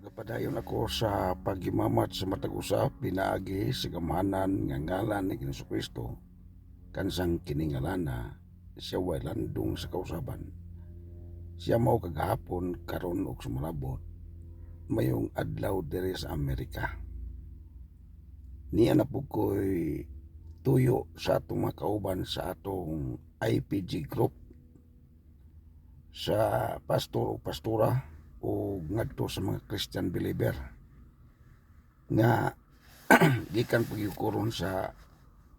Magapadayon ako sa paghimamat sa matag usap pinaagi sa gamhanan nga ngalan ni Jesucristo kansang kiningalana siya way landong sa kausaban. Siya mao kagahapon karon og sumalabot mayong adlaw diri sa Amerika. Niya na pud ko'y tuyo sa atong mga kauban sa atong IPG group sa pastor o pastora o ngadto sa mga Christian believer nga gikan pagyukuron sa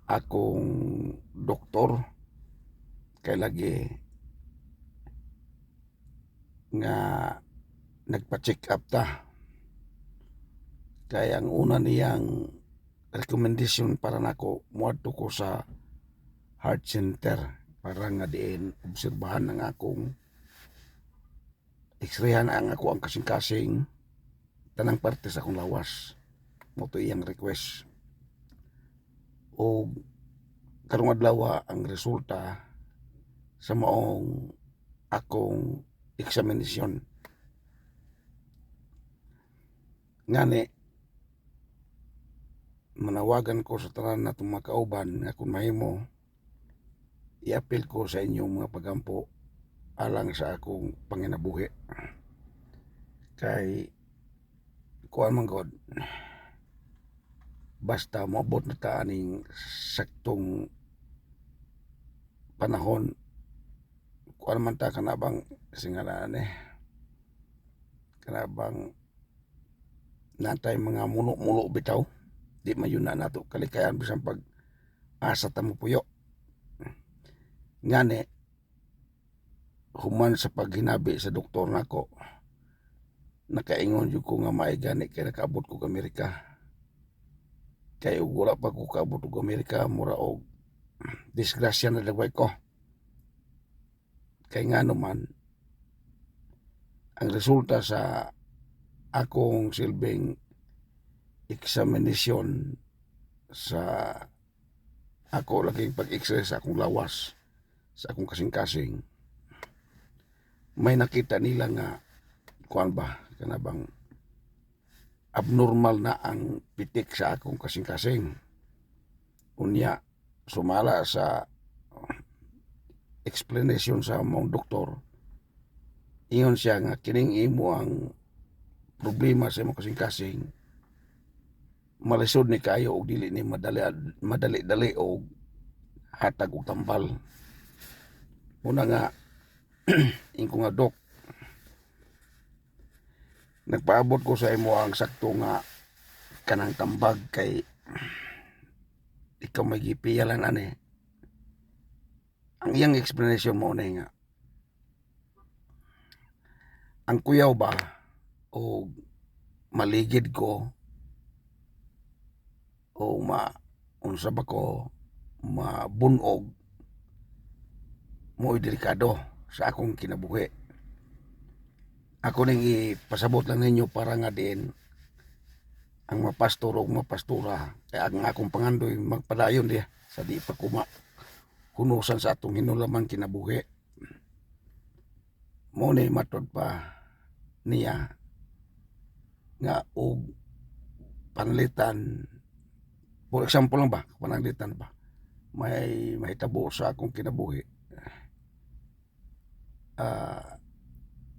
akong doktor kay lagi nga nagpa-check up ta kay ang una niyang recommendation para nako muadto ko sa heart center para nga diin obserbahan ang akong x-rayhan ang ako ang kasing-kasing tanang parte sa akong lawas mo to iyang request o karong adlaw ang resulta sa maong akong examination ngani manawagan ko sa tanan natong mga kauban nga kung mahimo i-appeal ko sa inyong mga pagampo alang sa akong panginabuhi kay kuan man god basta moabot na ta aning saktong panahon kuan man ta kanabang singalan kanabang natay mga muno-muno bitaw di mayun na nato kalikayan bisan pag asa ta mo puyo ngani human sa paghinabi sa doktor nako nakaingon jud ko nga may gani kay nakaabot ko sa Amerika kay ug wala pa ko kaabot og Amerika mura og disgrasya na dagway ko kay ngano man ang resulta sa akong silbing examination sa ako laging pag-x-ray sa akong lawas sa akong kasing-kasing may nakita nila nga kuan ba kanabang abnormal na ang pitik sa akong kasing-kasing unya sumala sa explanation sa mong doktor ingon siya nga kining imo ang problema sa imong kasing-kasing malisod ni kayo og dili ni madali og hatag og tambal una nga ingko nga dok nagpaabot ko sa imo ang sakto nga kanang tambag kay ikaw may gipiyalan ani ang iyang explanation mo na nga ang kuyaw ba o maligid ko o unsa ba ko mabunog mo'y delikado sa akong kinabuhi. Ako ning ipasabot lang ninyo para nga din ang mapastor o mapastura kay ang akong pangandoy magpadayon diya sa di pa kuma hunusan sa atong hinulaman kinabuhi. Mo ni matod pa niya nga og panalitan for example lang ba panalitan ba may mahitabo sa akong kinabuhi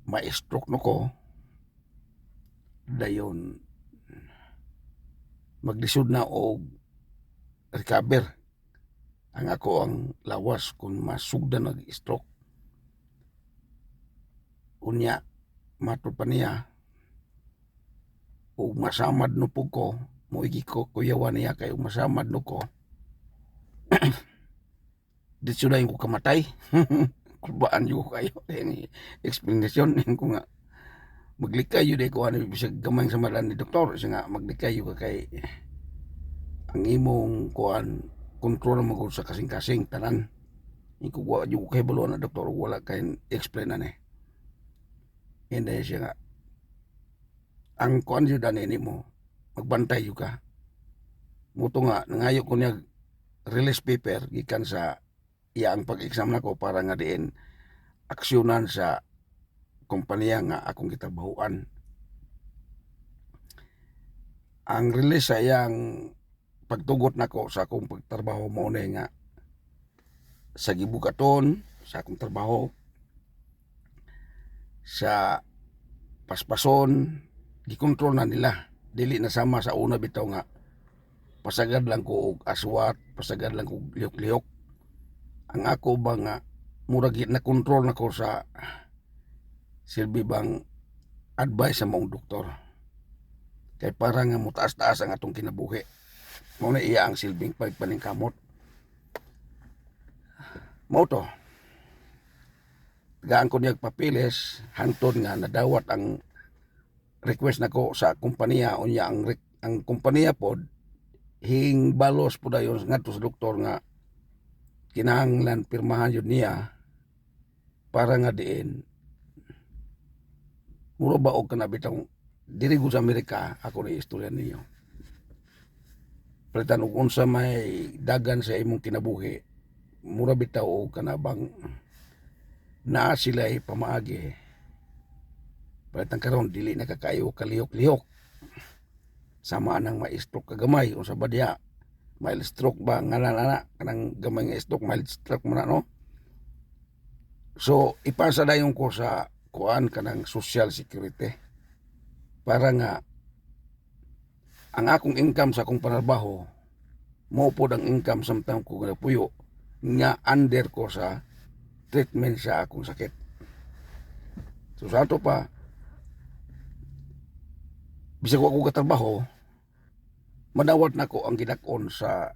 ma-stroke no ko dayon maglisod na og recover ang ako ang lawas kung masugdan og stroke unya matod pa niya og masamad no pug ko moigi ko kuyawan niya kay masamad no ko dito na yung ko kamatay kulbaan yung kayo yung explanation ko nga maglikay yun ko ano bisag gamay sa malan ni doktor siya nga maglikay yun ka kay ang imong kuan kontrol mo ko sa kasing-kasing tanan ko wa yung kay balo na doktor wala kay explain na hindi siya nga ang kuan yun danin mo magbantay yun ka muto nga nangayo ko niya release paper gikan sa iya ang pag-exam nako para nga diin aksyonan sa kompanya nga akong kitabahuan ang release sa iyang pagtugot nako sa akong pagtrabaho mo nga sa gibukaton sa akong trabaho sa paspason gikontrol na nila, dili na sama sa una bitaw nga pasagad lang ko og aswat, pasagad lang ko lihok-lihok. Ang ako ba nga murag na control nako sa silbi bang advice sa maong doktor, kay para nga mutaas-taas ang atong kinabuhi. Mao na iya ang silbing pagpaningkamot. Mao to, gaan ko niyag papilis hantod nga nadawat ang request nako sa kompanya. Unya ang kompanya pod hing balos po dayon ngadto sa doktor nga kinahanglan pirmahan yun niya para nga diin muro ba og kana bitaw diri ko sa Amerika. Ako ni istorya ninyo palitan og unsa may dagan sa imong kinabuhi, mura bitaw og kana bang naa sila pamaagi palitan karon dili na kakayo kalihok-lihok. Sama nang ma-stroke kagamay o sa badya, mild stroke ba ngalan ana kanang gamay nga stroke, mild stroke man no. So ipasa dayon ko sa kuan kanang social security para nga ang akong income sa akong panarbaho mo pod ang income samtang ko puyo nga under ko sa treatment sa akong sakit. So sa ato pa bisag ako katrabaho, madawat na ko ang gidakon sa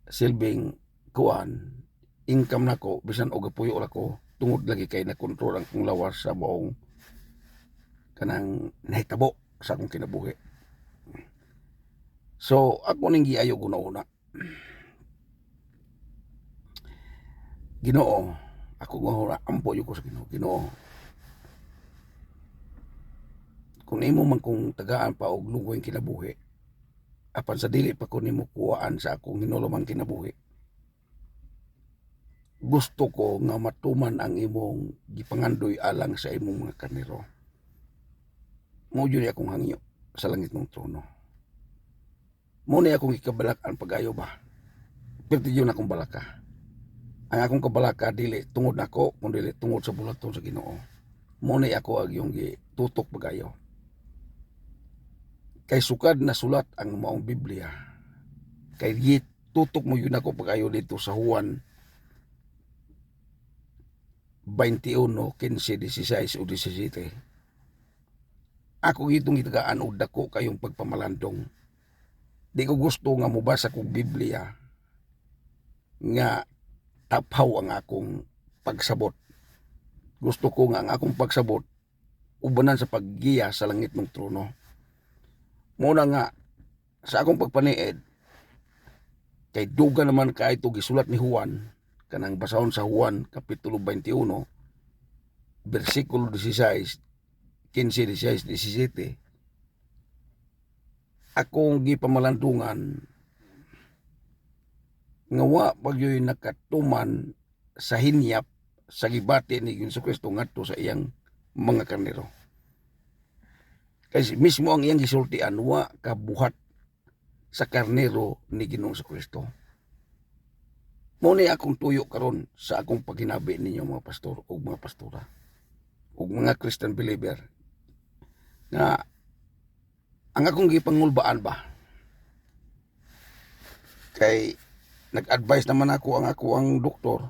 silbing kuan income nako bisan og gapuyo ra ko tungod lagi kay nakontrol ang kong lawas sa buong kanang nahitabo sa akong kinabuhi. So ako ning giayo una Ginoo, ako nga ampo ko sa Ginoo. Ginoo, kung imo man kong tagaan pa og lunggoy kinabuhi, apan sa dili pa ko nimo kuwaan sa akong hinulumang kinabuhi, gusto ko nga matuman ang imong gipangandoy alang sa imong mga karnero. Mo yun akong hangyo sa langit ng trono. Mo na akong ikabalak-an pagayo ba. Pero yun akong balaka. Ang akong kabalaka dili tungod nako kundi dili tungod sa bulaton sa Ginoo. Mo na ako ag yung tutok pagayo. Kay sukad na sulat ang maong Biblia. Kay tutok mo yun ako pagayo dito sa Juan 21, 15, 16 o 17. Ako itong itagaan o dako kayong pagpamalandong. Di ko gusto nga mubasa kong Biblia nga tapaw ang akong pagsabot. Gusto ko nga ang akong pagsabot ubanan sa paggiya sa langit ng trono. Muna nga sa akong pagpaniid kay duga naman ka ito gisulat ni Juan, kanang basahon sa Juan kapitulo 21 versikulo 16, 15, 16, 17. Akong gipamalandungan nga wa pagyoy nakatuman sa hinyap sa gibati ni Jesucristo ngadto sa iyang mga karnero. Kasi mismo ang iyang gisultian wa kabuhat sa karnero ni Ginoong Jesucristo. Mo ni akong tuyo karon sa akong paginabi ninyo mga pastor o mga pastora o mga Christian believer nga ang akong gipangulbaan ba kay nag-advise naman ako ang doktor.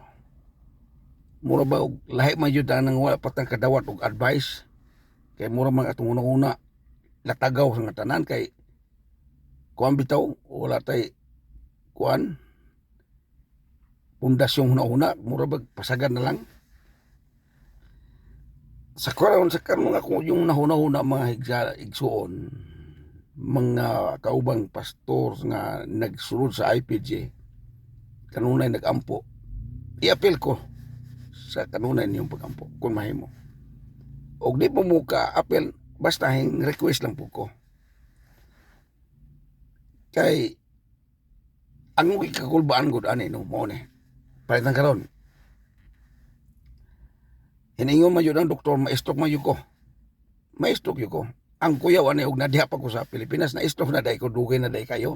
Mura ba og lahi man jud nang wala patang kadawat og advice, kay mura man atong una-una latagaw sa nga tanan kay kuan bitaw wala tay kuan pundasyon una-una, mura ba pasagad na lang. Sa karon ako yung nahuna-huna mga igsuon, mga kaubang pastor nga nagsulod sa IPJ, kanunay nagampo, i-appeal ko sa kanunay niyong pagampo kung mahimo. Og di po mo ka-appeal, basta hing request lang po ko. Kay ang ikakulbaan ko ani no mo ni. Palitan karon. Hiningon man yun ang doktor, ma-stroke man yun ko. Ma-stroke yun ko. ang kuyaw ani og nadiha pa ko sa Pilipinas na stroke na day ko dugay na day kayo.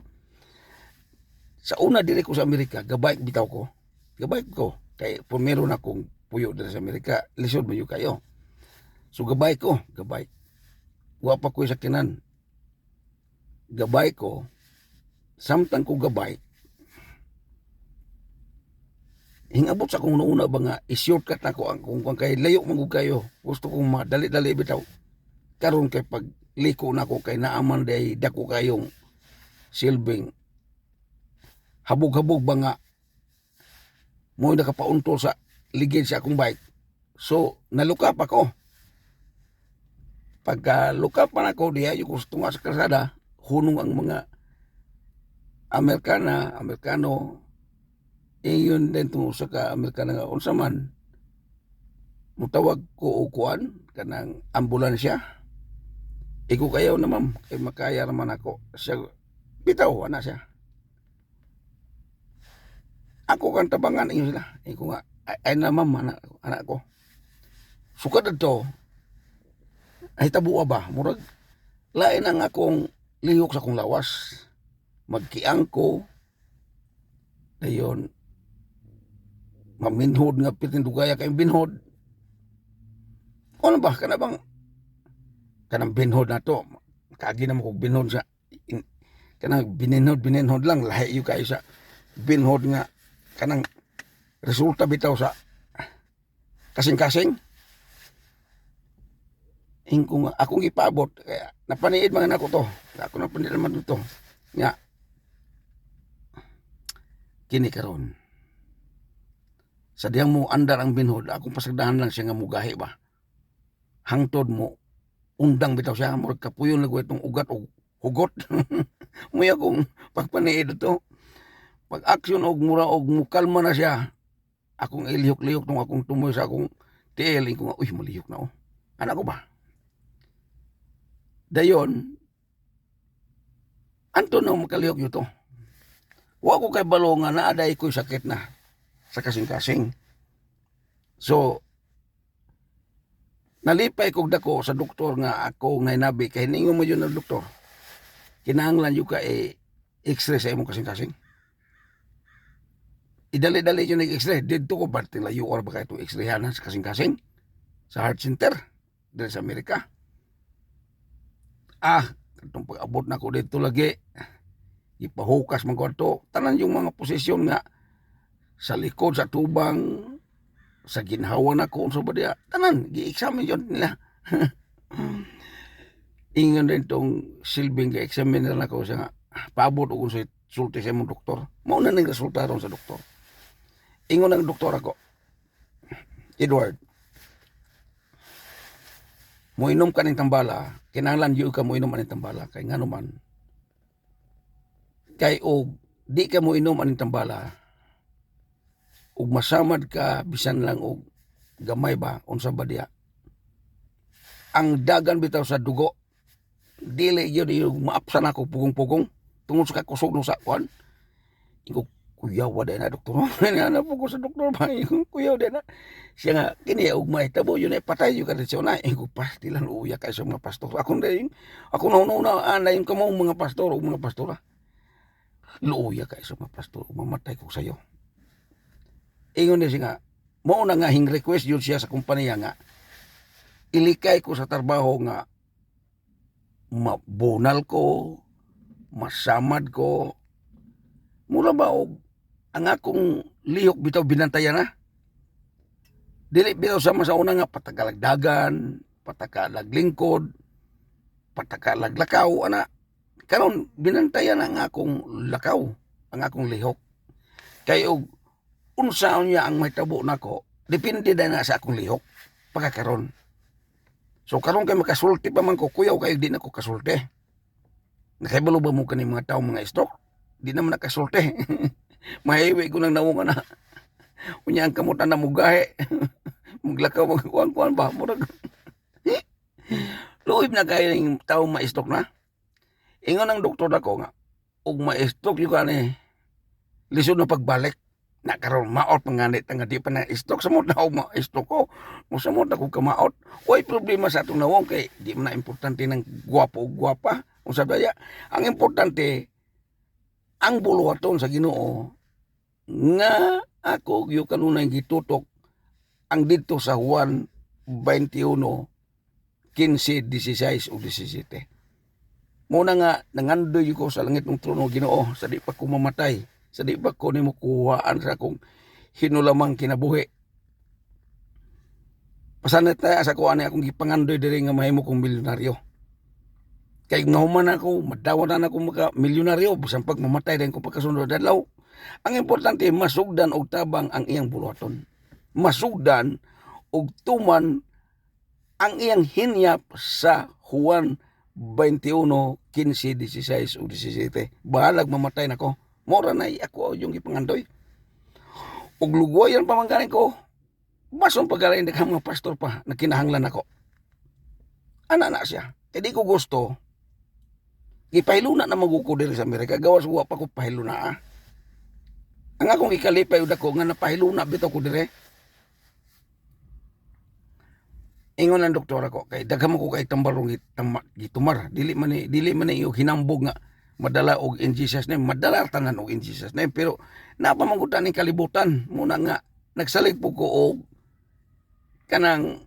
Sa una dili ko sa Amerika, gabay bitaw ko. Gabay ko kay pumero na kong puyo diri sa Amerika, lisod mo kayo. So gabay ko, gabay. Wa pa ko sa kinan. Gabay ko, samtang ko gabay. Hingabot sa kong una ba nga i-shortcut ako ang kung kay layo man kayo. Gusto kong madali-dali bitaw. Karon kay pag liko na ko kay naaman day dako kayong silbing habog-habog ba nga mo nakapauntol sa ligid sa akong bike. So nalukap ako. Pagka lukap man ako diya yung gusto nga sa kalsada, hunong ang mga Amerikano, yun din tungo sa ka-Amerikana nga unsa man mutawag ko ukuan kanang ambulansya. Iko kayo na ma'am, kay makaya naman ako. Siya, bitaw, ana siya. Ako kan tabangan inyo sila. Iko nga, ay na ma'am, anak ko. Sukad ito, ay tabuwa ba? Murag, lain ang akong lihok sa akong lawas. Magkiang ko. Dayon, maminhod nga pitindugaya kayong binhod. Ano ba? Kanang binhod na to. Kagi na mo kong binhod sa kanang bininhod lang. Lahi yung kayo sa binhod nga. Kanang resulta bitaw sa kasing-kasing. Hingko nga, akong ipabot. Kaya napaniid mga anak ko to. Ako napaniid naman ito. Nga. Kini karon. Sa diyang mo andar ang binhod, akong pasagdahan lang siya nga mugahi ba. Hangtod mo, undang bitaw siya, murag kapuyon lang itong ugat o hugot. Muya kong pagpaniid ito. Pag aksyon og mura og mukalma na siya, akong ilihok-lihok nung akong tumoy sa akong tiil, ko nga, uy, malihok na oh. Anak ko ba? Dayon, anto na makalihok yun to. Wa ko kay balo nga naaday ko'y sakit na sa kasing-kasing. So, nalipay kog dako sa doktor nga ako ngay nabi kay ningon mo yun ang doktor. Kinahanglan yung ka x-ray sa imong kasing-kasing. Idali-dali yun ng x-ray. Dito ko ba tilayo or ba kayo itong x-rayhanan sa kasing-kasing? Sa heart center. Dito sa Amerika. Itong pag-abot na ko dito lagi. Ipahukas man ko ito. Tanan yung mga posisyon nga sa likod, sa tubang, sa ginhawa na ko sa badya. Tanan, gi-examine yun nila. Ingon din itong silbing ga-examine nila ko siya nga. Paabot o kung sa sulti sa imong doktor. Mauna nang resulta ron sa doktor. Ingon ang doktor ako, Edward, mo inom ka ng tambala, kinahanglan yu ka mo inom ang tambala, kay nga naman, kay og di ka mo inom ang tambala, og masamad ka, bisan lang og gamay ba, unsa ba diya, ang dagan bitaw sa dugo, dili yun yung maapsan ako pugong-pugong, tungod sa kakusog no sa kwan, iko kuyaw wa na doktor. Ana po ko sa doktor ba kuyaw din na. Siya nga kini ugmay tabo yun ay patay yung kondisyon na. Iko pas dilan uya kay sa mga pastor. Ako na ana yung kamong mga pastor ug mga pastora. Luya kay sa mga pastor ug mamatay ko sayo. Ingon niya nga mao na nga hing request yun siya sa kumpanya nga ilikay ko sa trabaho nga mabunal ko, masamad ko, mula ba og ang akong lihok bitaw binantayan na. Dili bitaw sama sa una nga patakalagdagan, patakallaglingkod, patakallaglakaw ana. Karon binantayan ang akong lakaw, ang akong lihok. Kay og unsa niya ang mahitabo nako, depende na sa akong lihok pagkakaron. So karon kay makasulti pa man ko kuyaw kay di na ko kasulti. Nakahibalo ba mo kani mga tawo mga stroke? Di naman nakasulti. Mahiwi ko nang nawong na. Unya ang kamutan na mugahe. Maglakaw magkuan-kuan ba? Murag. Luib na kayo ng tao ma-stroke na. Ingon ang doktor nako nga, og ma-stroke yung kani, lisod na pagbalik. na karon maot panganit nga di pa na stroke sa mo na ma-stroke ko mo sa mo ako ka maot oy problema sa atong nawong kay di man na importante ng gwapo o gwapa unsa daya ang importante ang buluhaton sa Ginoo nga ako gyud kanunay gitutok ang didto sa Juan 21 15 16 o 17 muna nga nangandoy ko sa langit ng trono Ginoo sa di pa ko mamatay sa di ba ko nimo kuhaan sa akong hinulamang kinabuhi. Pasanat tayo sa kuhaan akong gipangandoy diri nga mahimo kong milyonaryo. Kay nga human ako, madawan na ako maka-milyonaryo, bisan pag mamatay rin ko pagkasunod adlaw. Ang importante, masugdan og tabang ang iyang buluhaton. Masugdan og tuman ang iyang hinyap sa Juan 21, 15, 16 o 17. Bahalag mamatay na ko. Mora na ako yung ipangandoy. Ug lugwayan pamanggaling ko. Bason pagalain na mga pastor pa na kinahanglan ako. Ana na siya. E di ko gusto. Ipahiluna na maguko diri sa Amerika. Gawas wa pa ko pahiluna. Ang akong ikalipay ud ako nga napahiluna bitaw ko dire. Ingon ang doktor ako kay dagham ko kay tambarong gitumar. Dili man iyo hinambog nga madala og in Jesus name, madala tanan og in Jesus name, pero napamangutan ning kalibutan muna nga nagsalig po ko og kanang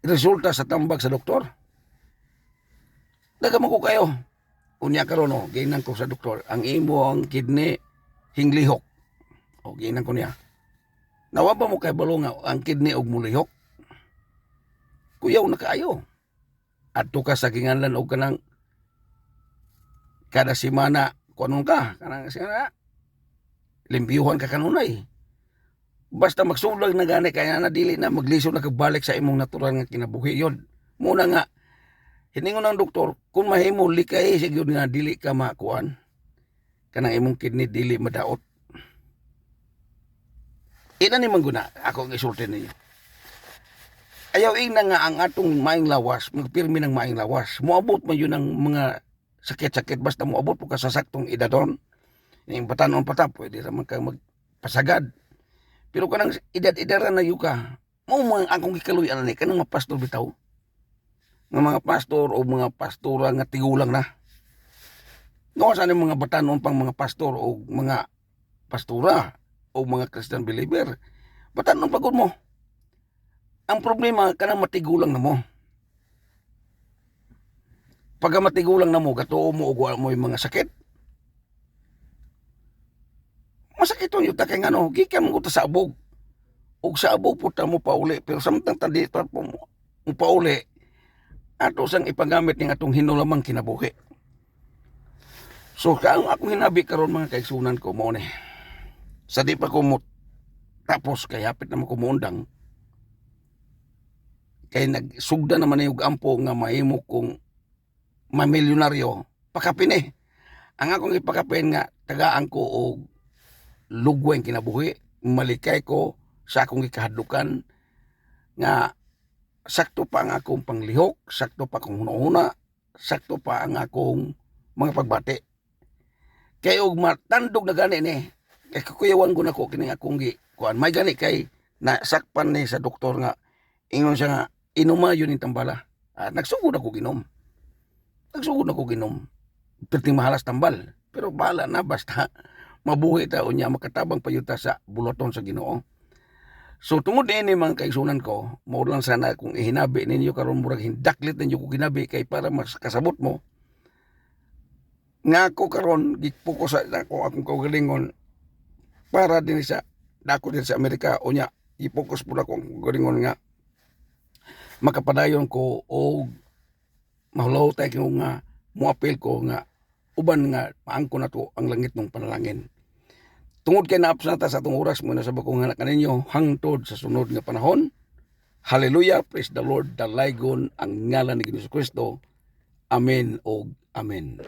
resulta sa tambag sa doktor. Daga ko kayo. Unya karon no, ginan ko sa doktor, ang imo ang kidney hinglihok. O ginan ko niya. Nawa pa mo kay balo nga ang kidney og mulihok. Kuyaw na kaayo. Adto ka sa kinganlan og kanang kada semana kunon ka kanang semana limpyuhan ka kanunay basta magsulag na gani kaya na dili na maglisod na kagbalik sa imong natural nga kinabuhi yon muna nga hiningon ng doktor kung mahimo likay sigud nga dili ka makuan kanang imong kidney dili madaot ina ni mangguna ako ang isulti ninyo ayaw ina nga ang atong maing lawas magpirmi ng maing lawas moabot man yun ang mga sakit-sakit basta mo abot po ka sa saktong edadon. Yung batanon pata, pwede naman ka magpasagad. Pero kanang edad-edaran na yung ka, mo mga akong ikaluyan na ni, kanang mga pastor bitaw. Ng mga pastor o mga pastora nga tigulang na. Ngawa saan yung mga batanon pang mga pastor o mga pastora o mga Christian believer. Batanon pagod mo. Ang problema, kanang matigulang na mo. Pagka matigulang na mo, gatuo mo o mo yung mga sakit. Masakit yun yung takay nga no, gikan mo sa abog. O sa abog po mo pauli, pero samtang tadi pa po mo pauli, ato sang ipagamit ng atong hinulamang kinabuhi. So, kaang akong hinabi karon mga kaigsunan ko mo ni. Sa di pa ko mo tapos, kay hapit naman ko muundang. Kay nagsugda naman yung ampo nga mahimo kong mamilyonaryo, pakapin eh. Ang akong ipakapin nga, tagaan ko o lugweng kinabuhi, malikay ko sa akong ikahadlukan, nga sakto pa ang akong panglihok, sakto pa akong hunahuna, sakto pa ang akong mga pagbati. Kaya og matandog na gani ni, kay kukuyawan ko na ko kining akong kuan may gani kay nasakpan ni sa doktor nga, ingon siya nga, inuma yun yung tambala. Nagsugod ako ginom. Nagsugod ako ginom. Perting mahalas tambal. Pero bahala na basta mabuhi ta unya makatabang payuta sa bulaton sa Ginoo. So tungod ini mga kaigsunan ko, mao lang sana kung ihinabi ninyo karon murag hindaklit ninyo ko ginabi kay para mas kasabot mo. Nga ako karon gipokus sa ako akong kaugalingon para din sa dako din sa Amerika unya ipokus pud ako ang kaugalingon nga makapadayon ko og mahulaw tayo nga muapil ko nga uban nga maangko na to ang langit ng panalangin. Tungod kay naapos na sa atong oras muna sa bakong anak kaninyo hangtod sa sunod nga panahon. Hallelujah, praise the Lord, dalaygon ang ngalan ni Jesu Kristo. Amen o amen.